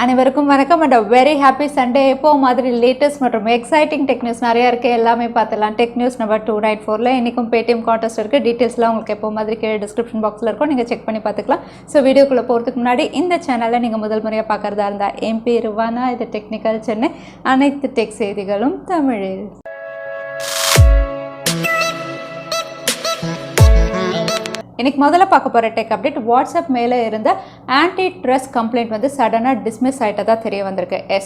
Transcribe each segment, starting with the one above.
அனைவருக்கும் வணக்கம் and very happy Sunday. இப்போ மாதிரி லேட்டஸ்ட் மற்றும் எக்ஸைட்டிங் டெக் நியூஸ் நிறையா இருக்குது, எல்லாமே பார்த்துலாம். டெக் நியூஸ் நம்பர் 294 இன்றைக்கும் பேடிஎம் கான்டெஸ்ட் இருக்குது. டீட்டெயில்ஸ்லாம் உங்களுக்கு எப்போ மாதிரி கீழே டிஸ்கிரிப்ஷன் பாக்ஸில் இருக்கும், நீங்கள் செக் பண்ணி பார்த்துக்கலாம். ஸோ வீடியோக்குள்ளே போகிறதுக்கு முன்னாடி இந்த சேனலில் நீங்கள் முதல் முறையாக பார்க்குறதா இருந்தால் என் பேர் ருவானா, இது டெக்னிக்கல் சென்னை, அனைத்து டெக் செய்திகளும் தமிழில். இன்றைக்கி முதல்ல பார்க்க போகிற டெக் அப்டேட், வாட்ஸ்அப் மேலே இருந்த ஆன்டி ட்ரஸ்ட் கம்ப்ளைண்ட் வந்து சடனாக டிஸ்மிஸ் ஆகிட்டதாக தெரிய வந்திருக்கு.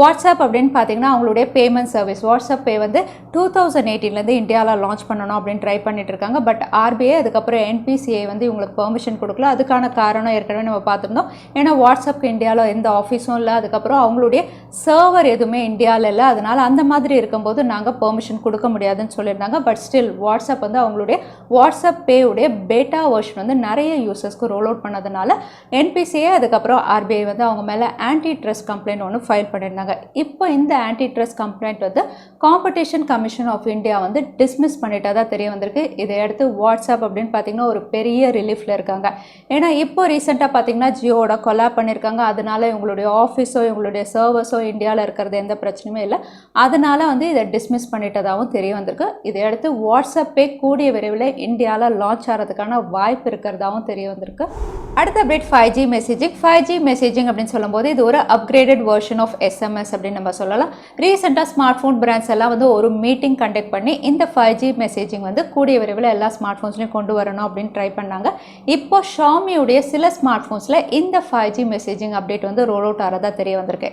வாட்ஸ்அப் அப்படின்னு பார்த்தீங்கன்னா அவங்களுடைய பேமெண்ட் சர்வீஸ் வாட்ஸ்அப் பே வந்து 2018 இந்தியாவில் லான்ச் பண்ணணும் அப்படின்னு ட்ரை பண்ணிட்டு இருக்காங்க. பட் ஆர்பிஐ அதுக்கப்புறம் என்பிசிஐ வந்து இவங்களுக்கு பெர்மிஷன் கொடுக்கல. அதுக்கான காரணம் ஏற்கனவே நம்ம பார்த்துருந்தோம். ஏன்னா வாட்ஸ்அப்க்கு இந்தியாவில் எந்த ஆஃபீஸும் இல்லை, அதுக்கப்புறம் அவங்களுடைய சர்வர் எதுவுமே இந்தியாவில் இல்லை. அதனால் அந்த மாதிரி இருக்கும்போது நாங்கள் பெர்மிஷன் கொடுக்க முடியாதுன்னு சொல்லியிருந்தாங்க. பட் ஸ்டில் வாட்ஸ்அப் வந்து அவங்களுடைய வாட்ஸ்அப் பே உடைய பேட்டா வெர்ஷன் வந்து நிறைய யூசர்ஸ்க்கு ரோல் அவுட் பண்ணதுனால என்பிசிஐ அதுக்கப்புறம் ஆர்பிஐ வந்து அவங்க மேலே ஆன்டி ட்ரஸ்ட் கம்ப்ளைண்ட் ஒன்று ஃபைல் பண்ணியிருந்தாங்க. இப்போ இந்த ஆன்டி ட்ரஸ்ட் கம்ப்ளைண்ட் வந்து காம்படிஷன் கமிஷன் ஆஃப் இந்தியா வந்து டிஸ்மிஸ் பண்ணிட்டதா தெரிய வந்திருக்கு. இதையடுத்து வாட்ஸ்அப் அப்படின்னு பார்த்தீங்கன்னா ஒரு பெரிய ரிலீஃபில் இருக்காங்க. ஏன்னா இப்போ ரீசெண்டாக பார்த்தீங்கன்னா ஜியோட கொலாப் பண்ணியிருக்காங்க. அதனால இவங்களுடைய ஆஃபீஸோ இவங்களுடைய சர்வர்ஸோ இந்தியாவில் இருக்கிறது எந்த பிரச்சனையுமே இல்லை. அதனால வந்து இதை டிஸ்மிஸ் பண்ணிட்டதாகவும் தெரிய வந்திருக்கு. இதையடுத்து வாட்ஸ்அப் பே கூடிய விரைவில் இந்தியாவில் லான்ச் ஆகிறதுக்கான வாய்ப்பு இருக்கிறதாகவும் தெரிய வந்திருக்கு. அடுத்த update 5G messaging. 5G messaging அப்படின்னு சொல்லும்போது இது ஒரு அப்கிரேடட் வெர்ஷன் ஆஃப் எஸ்எம்எஸ் அப்படின்னு நம்ம சொல்லலாம். ரீசெண்டாக ஸ்மார்ட் ஃபோன் பிராண்ட்ஸ் எல்லாம் வந்து ஒரு மீட்டிங் கண்டக்ட் பண்ணி இந்த 5G மெசேஜிங் வந்து கூடிய விரைவில் எல்லா ஸ்மார்ட் ஃபோன்ஸ்லையும் கொண்டு வரணும் அப்படின்னு ட்ரை பண்ணாங்க. இப்போ ஷாமியுடைய சில ஸ்மார்ட் ஃபோன்ஸில் இந்த 5G மெசேஜிங் அப்டேட் வந்து ரோல் அவுட் ஆகிறதா தெரிய வந்திருக்கு.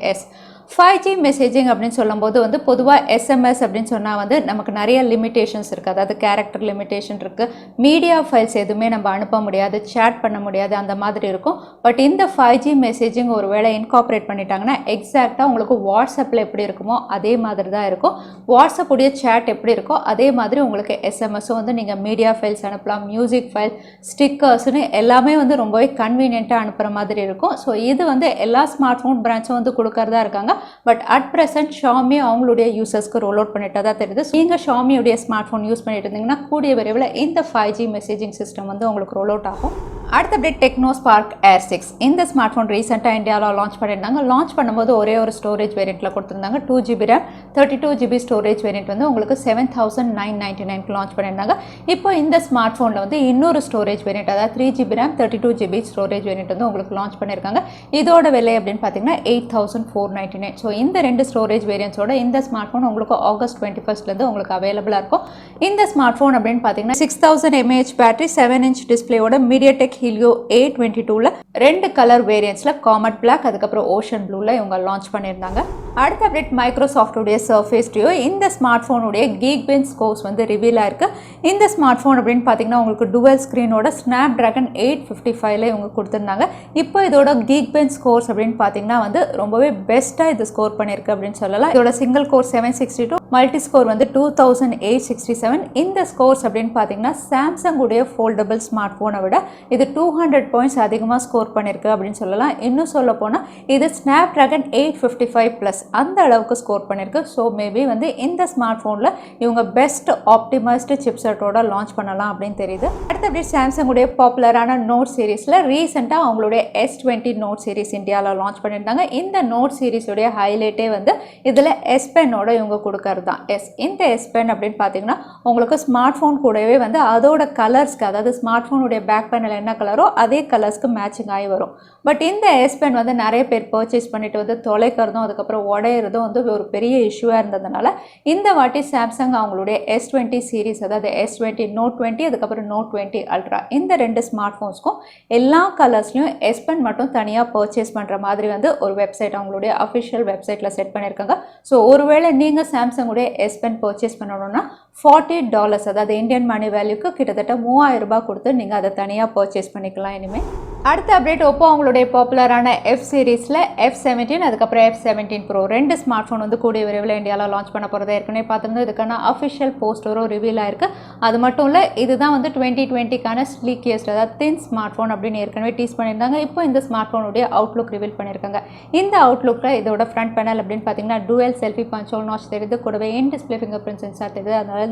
5G மெசேஜிங் அப்படின்னு சொல்லும்போது வந்து பொதுவாக எஸ்எம்எஸ் அப்படின்னு சொன்னால் வந்து நமக்கு நிறைய லிமிடேஷன்ஸ் இருக்குது. அதாவது கேரக்டர் லிமிடேஷன் இருக்குது, மீடியா ஃபைல்ஸ் எதுவுமே நம்ம அனுப்ப முடியாது, சேட் பண்ண முடியாது, அந்த மாதிரி இருக்கும். பட் இந்த 5G மெசேஜிங் ஒரு வேளை இன்கார்பரேட் பண்ணிட்டாங்கன்னா எக்ஸாக்டாக உங்களுக்கு வாட்ஸ்அப்பில் எப்படி இருக்குமோ அதே மாதிரி தான் இருக்கும். வாட்ஸ்அப் உடைய சேட் எப்படி இருக்கோ அதே மாதிரி உங்களுக்கு எஸ்எம்எஸும் வந்து நீங்கள் மீடியா ஃபைல்ஸ் அனுப்பலாம், மியூசிக் ஃபைல், ஸ்டிக்கர்ஸ்னு எல்லாமே வந்து ரொம்பவே கன்வீனியண்ட்டாக அனுப்புகிற மாதிரி இருக்கும். ஸோ இது வந்து எல்லா ஸ்மார்ட் ஃபோன் பிராண்ட்ஸும் வந்து கொடுக்கறதா இருக்காங்க. பட் அட் பிரசன்ட் ஷாமி அவங்களுடைய யூசர்ஸ்க்கு ரோல் அவுட் பண்ணிட்டதா தெரியுது. நீங்கள் ஷாமியுடைய ஸ்மார்ட் ஃபோன் யூஸ் பண்ணிட்டு இருந்தீங்கன்னா கூடிய விரைவில் இந்த 5G மெசேஜிங் சிஸ்டம் வந்து உங்களுக்கு ரோல் அவுட் ஆகும். அடுத்த அப்டேட் டெக்னோ ஸ்பார்க் Air 6. இந்த ஸ்மார்ட் ஃபோன் ரீசெண்டாக இந்தியாவில் லான்ச் பண்ணியிருந்தாங்க. லான்ச் பண்ணும்போது ஒரே ஒரு ஸ்டோரேஜ் வேரியண்ட்டில் கொடுத்துருந்தாங்க. 2GB RAM 32GB storage variant வந்து உங்களுக்கு 7999 லான்ச் பண்ணியிருந்தாங்க. இப்போ இந்த ஸ்மார்ட் ஃபோனில் வந்து இன்னொரு ஸ்டோரேஜ் வேரியண்ட், அதாவது 3GB RAM 32GB storage variant வந்து உங்களுக்கு லான்ச் பண்ணியிருக்காங்க. இதோட விலை அப்படின்னு பார்த்தீங்கன்னா 8499. ஸோ இந்த ரெண்டு ஸ்டோரேஜ் வேரியன்ட்ஸோட இந்த ஸ்மார்ட் ஃபோன் உங்களுக்கு ஆகஸ்ட் 21 உங்களுக்கு அவைலபிளாக இருக்கும். இந்த ஸ்மார்ட் ஃபோன் அப்படின்னு பார்த்தீங்கன்னா 6000 mAh பேட்டரி, 7-inch டிஸ்பிளேயோட மீடியாடெக் ஹீலியோ A22ல ரெண்டு கலர் வேரியன்ட்ஸில் காமட் பிளாக் அதுக்கப்புறம் ஓஷன் ப்ளூவில் இவங்க லான்ச் பண்ணியிருந்தாங்க. அடுத்த அப்டேட் மைக்ரோசாஃப்டுடைய சர்ஃபேஸ் டியோ. இந்த ஸ்மார்ட் ஃபோனுடைய Geekbench ஸ்கோர்ஸ் வந்து ரிவீல் ஆயிருக்கு. இந்த ஸ்மார்ட் ஃபோன் அப்படின்னு பார்த்தீங்கன்னா உங்களுக்கு டுவல் ஸ்க்ரீனோட Snapdragon 855 இவங்க கொடுத்துருந்தாங்க. இப்போ இதோட Geekbench ஸ்கோர்ஸ் அப்படின்னு பார்த்தீங்கன்னா வந்து ரொம்பவே பெஸ்ட்டாக இது ஸ்கோர் பண்ணியிருக்கு அப்படின்னு சொல்லலாம். இதோட சிங்கிள் கோர் 762, மல்டி ஸ்கோர் வந்து 2867. இந்த ஸ்கோர்ஸ் அப்படின்னு பார்த்தீங்கன்னா சாம்சங் உடைய ஃபோல்டபிள் ஸ்மார்ட் ஃபோனை விட இது 200 பாயிண்ட்ஸ் அதிகமாக ஸ்கோர் பண்ணியிருக்கு அப்படின்னு சொல்லலாம். இன்னும் சொல்ல போனால் இது Snapdragon 855+ அந்த அளவுக்கு ஸ்கோர் பண்ணியிருக்கு. ஸோ மேபி வந்து இந்த ஸ்மார்ட் ஃபோனில் இவங்க பெஸ்ட் ஆப்டிமைஸ்டு சிப்செட்டோட லான்ச் பண்ணலாம் அப்படின்னு தெரியுது. அடுத்தபடி சாம்சங் உடைய பாப்புலரான நோட் சீரீஸில் ரீசெண்டாக அவங்களுடைய S20 நோட் சீரீஸ் இந்தியாவில் லான்ச் பண்ணியிருந்தாங்க. இந்த நோட் சீரீஸுடைய ஹைலைட்டே வந்து இதில் S Penோட இவங்க கொடுக்கறது தான். இந்த S Pen அப்படின்னு பார்த்தீங்கன்னா உங்களுக்கு ஸ்மார்ட் ஃபோன் கூடவே வந்து அதோட கலர்ஸ்க்கு, அதாவது ஸ்மார்ட் ஃபோனுடைய பேக் பேனல் என்ன கலரோ அதே கலர்ஸ்க்கு மேட்சிங் ஆகி வரும். பட் இந்த S Pen வந்து நிறைய பேர் பர்ச்சேஸ் பண்ணிட்டு வந்து தொலைக்கிறதும் அதுக்கப்புறம் உடையிறதும் வந்து ஒரு பெரிய இஷ்யூவாக இருந்ததுனால இந்த வாட்டி சாம்சங் அவங்களுடைய S20 சீரீஸ், அதாவது S20 Note 20 அதுக்கப்புறம் Note 20 Ultra இந்த ரெண்டு ஸ்மார்ட் ஃபோன்ஸ்க்கும் எல்லா கலர்ஸ்லையும் S Pen மட்டும் தனியாக பர்ச்சேஸ் பண்ணுற மாதிரி வந்து ஒரு வெப்சைட் அவங்களுடைய அஃபிஷியல் வெப்சைட்டில் செட் பண்ணியிருக்காங்க. ஸோ ஒருவேளை நீங்கள் சாம்சங்குடைய S Pen பர்ச்சேஸ் பண்ணணும்னா $40, அதாவது இந்தியன் மணி வேல்யூக்கு கிட்டத்தட்ட 3000 ரூபாய் கொடுத்து நீங்கள் அதை தனியாக பர்ச்சேஸ் பண்ணிக்கலாம் இனிமேல். அடுத்த அப்டேட், OPPO அவங்களுடைய பாப்புலரான F சீரீஸில் F17 அதுக்கப்புறம் F17 Pro ரெண்டு ஸ்மார்ட் ஃபோன் வந்து கூடிய விரைவில் இந்தியாவில் லான்ச் பண்ண போகிறத ஏற்கனவே பார்த்துருந்தோம். இதுக்கான அஃபிஷியல் போஸ்டரும் ரிவீல் ஆயிருக்கு. அது மட்டும் இல்லை, இதுதான் வந்து 2020க்கான ஸ்லீக்கியஸ்ட், அதாவது தின் ஸ்மார்ட் ஃபோன் அப்படின்னு ஏற்கனவே டீஸ் பண்ணியிருந்தாங்க. இப்போ இந்த ஸ்மார்ட் ஃபோனுடைய அவுட்லுக் ரிவீல் பண்ணியிருக்காங்க. இந்த அவுட்லுக்கில் இதோட ஃப்ரண்ட் பேனல் அப்படின்னு பார்த்தீங்கன்னா டுவல் செல்ஃபி பஞ்சோல் நாச் தெரியுது, கூடவே in display finger print sensor தெரியுது. அதனால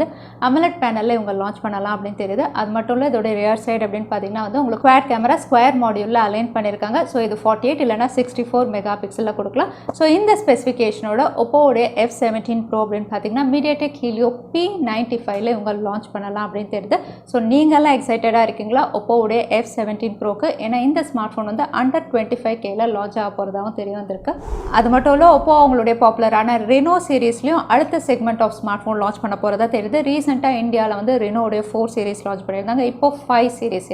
AMOLED பேனலில் இவங்க லான்ச் பண்ணலாம் அப்படின்னு தெரியுது. அது மட்டும் இல்லை, இதோட ரியர் சைடு அப்படின்னு பார்த்தீங்கன்னா வந்து உங்களுக்கு குவாட் கேமரா, ஸ்கொயர் ரியர் மாடியூலில் அலைன் பண்ணியிருக்காங்க. ஸோ இது 48 இல்லைனா 64 மெகா பிக்சலில் கொடுக்கலாம். ஸோ இந்த ஸ்பெசிஃபிகேஷனோட ஒப்போவுடைய F17 Pro அப்படின்னு பார்த்தீங்கன்னா மீடியாடெக் ஹீலியோ P95ல இவங்க லான்ச் பண்ணலாம் அப்படின்னு தெரியுது. ஸோ நீங்கள்லாம் எக்ஸைட்டடாக இருக்கீங்களா ஒப்போவுடைய F17 Proக்கு? ஏன்னா இந்த ஸ்மார்ட் ஃபோன் வந்து அண்டர் 25Kல லான்ச் ஆக போகிறதாகவும் தெரிய வந்திருக்கு. அது மட்டும் இல்லை ஒப்போ அவங்களுடைய பாப்புலரான ரெனோ சீரீஸ்லையும் அடுத்த segment of smart phone launch பண்ண போகிறதா தெரியுது. ரீசெண்டாக இந்தியாவில் வந்து ரெனோடைய 4 சீரீஸ் லான்ச் பண்ணியிருந்தாங்க. இப்போ 5 சீரீஸ்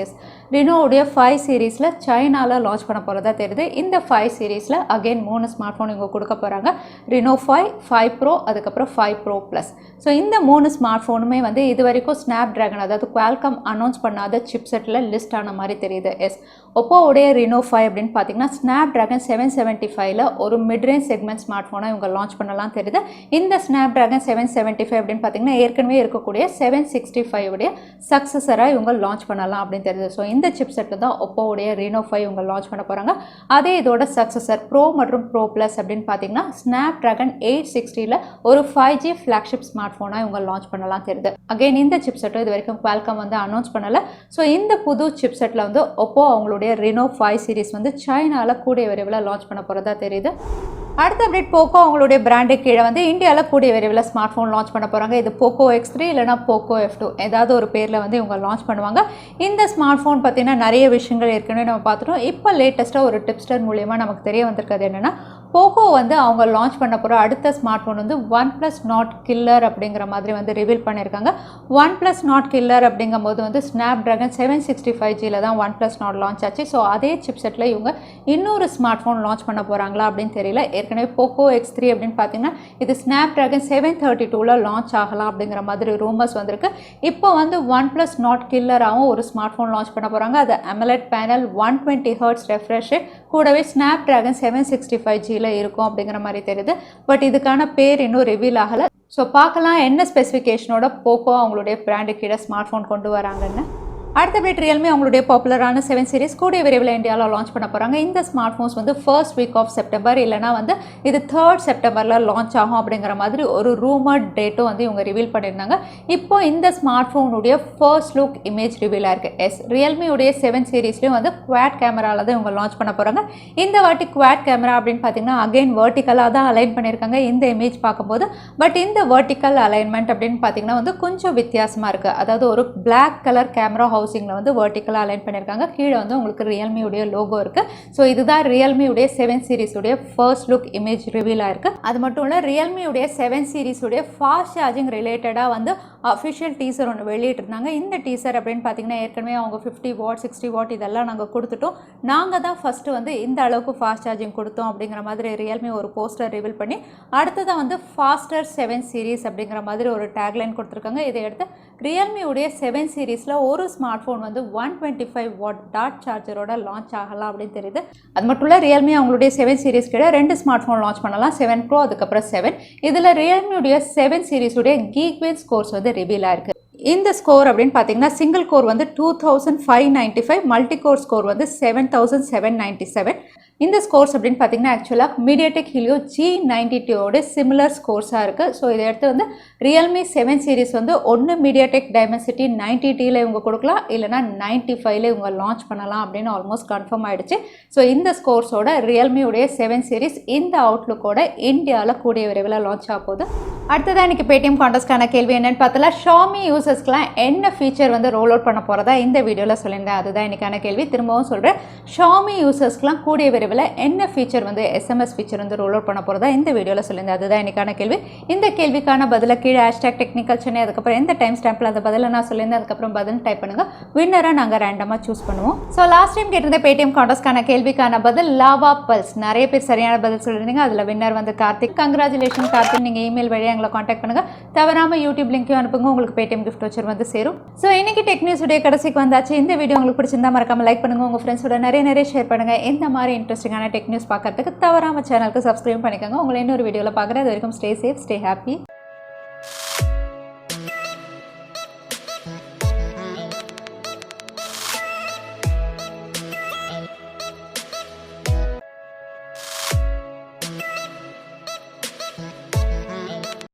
ரெனோவுடைய 5 சீரீஸில் சைனாவில் லான்ச் பண்ண போகிறதா தெரியுது. இந்த 5 சீரீஸில் அகெயின் 3 ஸ்மார்ட் ஃபோன் இவங்க கொடுக்க போகிறாங்க. Reno5, 5 Pro, அதுக்கப்புறம் 5 Pro Plus. ஸோ இந்த 3 ஸ்மார்ட் ஃபோனுமே வந்து இது வரைக்கும் Snapdragon அதாவது Qualcomm அனௌன்ஸ் பண்ணாத சிப்செட்டில் லிஸ்ட் ஆன மாதிரி தெரியுது. ஒப்போவுடைய Reno5 அப்படின்னு பார்த்தீங்கன்னா Snapdragon 775ல ஒரு மிட்ரேஞ்ச் செக்மெண்ட் ஸ்மார்ட் ஃபோனை இவங்க லான்ச் பண்ணலாம் தெரியுது. இந்த Snapdragon 775 அப்படின்னு பார்த்தீங்கன்னா ஏற்கனவே இருக்கக்கூடிய 765 உடைய சக்ஸஸராக இவங்க லான்ச் பண்ணலாம் அப்படின்னு தெரியுது. ஸோ இந்த சிப்செட்டில் தான் ஒப்போவுடைய Reno5 இவங்க லான்ச் பண்ண போகிறாங்க. அதே இதோட சக்ஸஸர் Pro மற்றும் Pro Plus அப்படின்னு பார்த்தீங்கன்னா Snapdragon 860ல ஒரு 5G ஃப்ளாக்ஷிப் ஸ்மார்ட் ஃபோனாக இவங்க லான்ச் பண்ணலாம் தெரியுது. அகைன் இந்த சிப்செட்டும் இது வரைக்கும் Qualcomm வந்து அனௌன்ஸ் பண்ணலை. ஸோ இந்த புது சிப்செட்டில் வந்து ஒப்போ அவங்களுடைய Reno5 சீரிஸ் வந்து சைனாவில் கூடிய விரைவில் லான்ச் பண்ண போகிறதா தெரியுது. அடுத்த அப்டேட் போக்கோ அவங்களுடைய பிராண்டு கீழே வந்து இந்தியாவில் கூடிய விரைவில் ஸ்மார்ட் ஃபோன் லான்ச் பண்ண போகிறாங்க. இது Poco X3 இல்லைனா Poco F2 ஏதாவது ஒரு பேரில் வந்து இவங்க லான்ச் பண்ணுவாங்க. இந்த ஸ்மார்ட் ஃபோன் பார்த்தீங்கன்னா நிறைய விஷயங்கள் ஏற்கனவே நம்ம பார்த்துட்டோம். இப்போ லேட்டஸ்ட்டாக ஒரு டிப்ஸ்டர் மூலியமாக நமக்கு தெரிய வந்திருக்கிறது என்னென்னா போக்கோ வந்து அவங்க லான்ச் பண்ண போகிற அடுத்த ஸ்மார்ட் ஃபோன் வந்து OnePlus Nord கில்லர் அப்படிங்கிற மாதிரி வந்து ரிவீல் பண்ணியிருக்காங்க. OnePlus Nord கில்லர் அப்படிங்கும்போது வந்து Snapdragon 765Gல தான் OnePlus Nord லான்ச் ஆச்சு. ஸோ அதே சிப்செட்டில் இவங்க இன்னொரு ஸ்மார்ட் ஃபோன் லான்ச் பண்ண போகிறாங்களா அப்படின்னு தெரியல. ஏற்கனவே Poco X3 அப்படின்னு பார்த்தீங்கன்னா இது Snapdragon 732ல லான்ச் ஆகலாம் அப்படிங்கிற மாதிரி ரூமர்ஸ் வந்திருக்கு. இப்போ வந்து OnePlus Nord கில்லராகவும் ஒரு ஸ்மார்ட் ஃபோன் லான்ச் பண்ண போகிறாங்க. அது AMOLED பேனல் 120 Hz ரெஃப்ரெஷ் கூடவே Snapdragon 765Gல இருக்கும் அப்படிங்கிற மாதிரி தெரியுது. பட் இதுக்கான பேர் இன்னும் ரிவீல் ஆகலை. ஸோ பார்க்கலாம் என்ன ஸ்பெசிஃபிகேஷனோட போக்கோ அவங்களுடைய பிராண்டு கீழே ஸ்மார்ட் ஃபோன் கொண்டு வராங்கன்னு. அடுத்த அப்டேட் Realme அவங்களுடைய பாப்புலரான 7 சீரிஸ் கூடிய விரைவில் இந்தியாவில் லான்ச் பண்ண போகிறாங்க. இந்த ஸ்மார்ட் ஃபோன்ஸ் வந்து ஃபர்ஸ்ட் வீக் ஆஃப் செப்டம்பர் இல்லைனா வந்து இது 3rd செப்டம்பரில் லான்ச் ஆகும் அப்படிங்கிற மாதிரி ஒரு ரூமர்ட் டேட்டும் வந்து இவங்க ரிவீல் பண்ணியிருந்தாங்க. இப்போ இந்த ஸ்மார்ட் ஃபோனுடைய ஃபர்ஸ்ட் லுக் இமேஜ் ரிவீலாக இருக்குது. Realme உடைய 7 சீரீஸ்லையும் வந்து குவாட் கேமராவில் தான் இவங்க லான்ச் பண்ண போகிறாங்க. இந்த வாட்டி குவாட் கேமரா அப்படின்னு பார்த்தீங்கன்னா அகைன் வெர்டிக்கலாக தான் அலைன் பண்ணியிருக்காங்க இந்த இமேஜ் பார்க்கும்போது. பட் இந்த வெர்டிக்கல் அலைன்மெண்ட் அப்படின்னு பார்த்தீங்கன்னா வந்து கொஞ்சம் வித்தியாசமாக இருக்குது. அதாவது ஒரு பிளாக் கலர் கேமரா ஹவுசிங்கில் வந்து வெர்டிக்கலாக அலைன் பண்ணியிருக்காங்க. கீழே வந்து உங்களுக்கு Realme உடைய லோகோ இருக்குது. ஸோ இதுதான் Realme உடைய 7 சீரிஸ் உடைய ஃபர்ஸ்ட் லுக் இமேஜ் ரிவீலாக இருக்குது. அது மட்டும் இல்லை Realme உடைய 7 சீரிஸ் உடைய ஃபாஸ்ட் சார்ஜிங் ரிலேட்டடாக வந்து அஃபிஷியல் டீசர் ஒன்று வெளியிட்டிருந்தாங்க. இந்த டீசர் அப்படின்னு பார்த்தீங்கன்னா ஏற்கனவே அவங்க 50 வாட் 60 வாட் இதெல்லாம் நாங்கள் கொடுத்துட்டோம். நாங்கள் தான் ஃபஸ்ட்டு வந்து இந்த அளவுக்கு ஃபாஸ்ட் சார்ஜிங் கொடுத்தோம் அப்படிங்கிற மாதிரி Realme ஒரு போஸ்டர் ரிவீல் பண்ணி அடுத்ததான் வந்து ஃபாஸ்டர் 7 சீரிஸ் அப்படிங்கிற மாதிரி ஒரு டேக்லைன் கொடுத்துருக்காங்க. இதையடுத்து Realme உடைய 7 சீரிஸில் ஒரு ஸ்மார்ட் ஃபோன் வந்து 125 வாட் டாட் சார்ஜரோட லான்ச் ஆகலாம் அப்படின்னு தெரியுது. அது மட்டும் இல்லை Realme அவங்களுடைய 7 சீரிஸ் கீழே 2 ஸ்மார்ட் ஃபோன் லான்ச் பண்ணலாம். 7 Pro அதுக்கப்புறம் 7. இதில் Realme உடைய 7 சீரிஸ் உடைய Geekbench ஸ்கோர்ஸ் வந்து ரிவீலாக இருக்குது. இந்த ஸ்கோர் அப்படின்னு பார்த்தீங்கன்னா சிங்கிள் கோர் வந்து 2595, மல்டி கோர் ஸ்கோர் வந்து 7797. இந்த ஸ்கோர்ஸ் அப்படின்னு பார்த்தீங்கன்னா ஆக்சுவலாக மீடியாடெக் ஹீலியோ G92 சிமிலர் ஸ்கோர்ஸாக இருக்குது. ஸோ இதை எடுத்து வந்து Realme 7 சீரிஸ் வந்து ஒன்று மீடியாடெக் டைமென்சிட்டி 90Tல இவங்க கொடுக்கலாம் இல்லைனா 95ல இவங்க லான்ச் பண்ணலாம் அப்படின்னு ஆல்மோஸ்ட் கன்ஃபார்ம் ஆகிடுச்சு. ஸோ இந்த ஸ்கோர்ஸோட Realme உடைய 7 சீரிஸ் இந்த அவுட்லுக்கோட இந்தியாவில் கூடிய விரைவில் லான்ச் ஆக போகுது. அடுத்ததான் எனக்கு Paytm Contestக்கான கேள்வி என்னன்னு பார்த்தல Xiaomi யூசர்ஸ்க்குலாம் என்ன ஃபீச்சர் வந்து ரோல் அவுட் பண்ண போகிறதா இந்த வீடியோவில் சொல்லியிருந்தேன். அதுதான் எனக்கான கேள்வி. திரும்பவும் சொல்கிறேன், Xiaomi யூசர்ஸ்க்குலாம் கூடிய விரைவில் என்ன ஃபீச்சர் வந்து SMS ஃபீச்சர் வந்து ரோல் அவுட் பண்ண போகிறதா இந்த வீடியோவில் சொல்லியிருந்தேன். அதுதான் எனக்கான கேள்வி. இந்த கேள்விக்கான பதிலை கீழே #technicalchennai அதுக்கப்புறம் எந்த டைம் ஸ்டாம்பில் அந்த பதிலை நான் சொல்லியிருந்தேன் அதுக்கப்புறம் பதில் டைப் பண்ணுங்கள். வின்னராக நாங்கள் ரேண்டமாக சூஸ் பண்ணுவோம். ஸோ லாஸ்ட் டைம் கேட்டிருந்த Paytm Contestக்கான கேள்விக்கான பதில் லாவா பல்ஸ். நிறைய பேர் சரியான பதில் சொல்லியிருந்தீங்க. அதில் வின்னர் வந்து கார்த்திக். கங்க்ராச்சுலேஷன் கார்த்திக். நீங்கள் இமெயில் வழியாக எங்களை காண்டாக்ட் பண்ணுங்கள். தவறாமல் யூடியூப் லிங்க்கையும் அனுப்புங்க. உங்களுக்கு Paytm கிஃப்ட் வச்சர் வந்து சேரும். ஸோ இன்னைக்கு டெக் நியூஸ் உடைய கடைசிக்கு வந்தாச்சு. இந்த வீடியோ உங்களுக்கு பிடிச்சிருந்தா மறக்காம லைக் பண்ணுங்கள். உங்கள் ஃப்ரெண்ட்ஸோட நிறைய ஷேர் பண்ணுங்கள். இந்த மாதிரி இன்ட்ரெஸ்டிங்கான டெக் நியூஸ் பார்க்கறதுக்கு தவறாமல் சேனலுக்கு சப்ஸ்கிரைப் பண்ணிக்கோங்க. உங்களை இன்னொரு வீடியோவில் பார்க்குறேன். அது வரைக்கும் ஸ்டே சேஃப், ஸ்டே ஹாப்பி.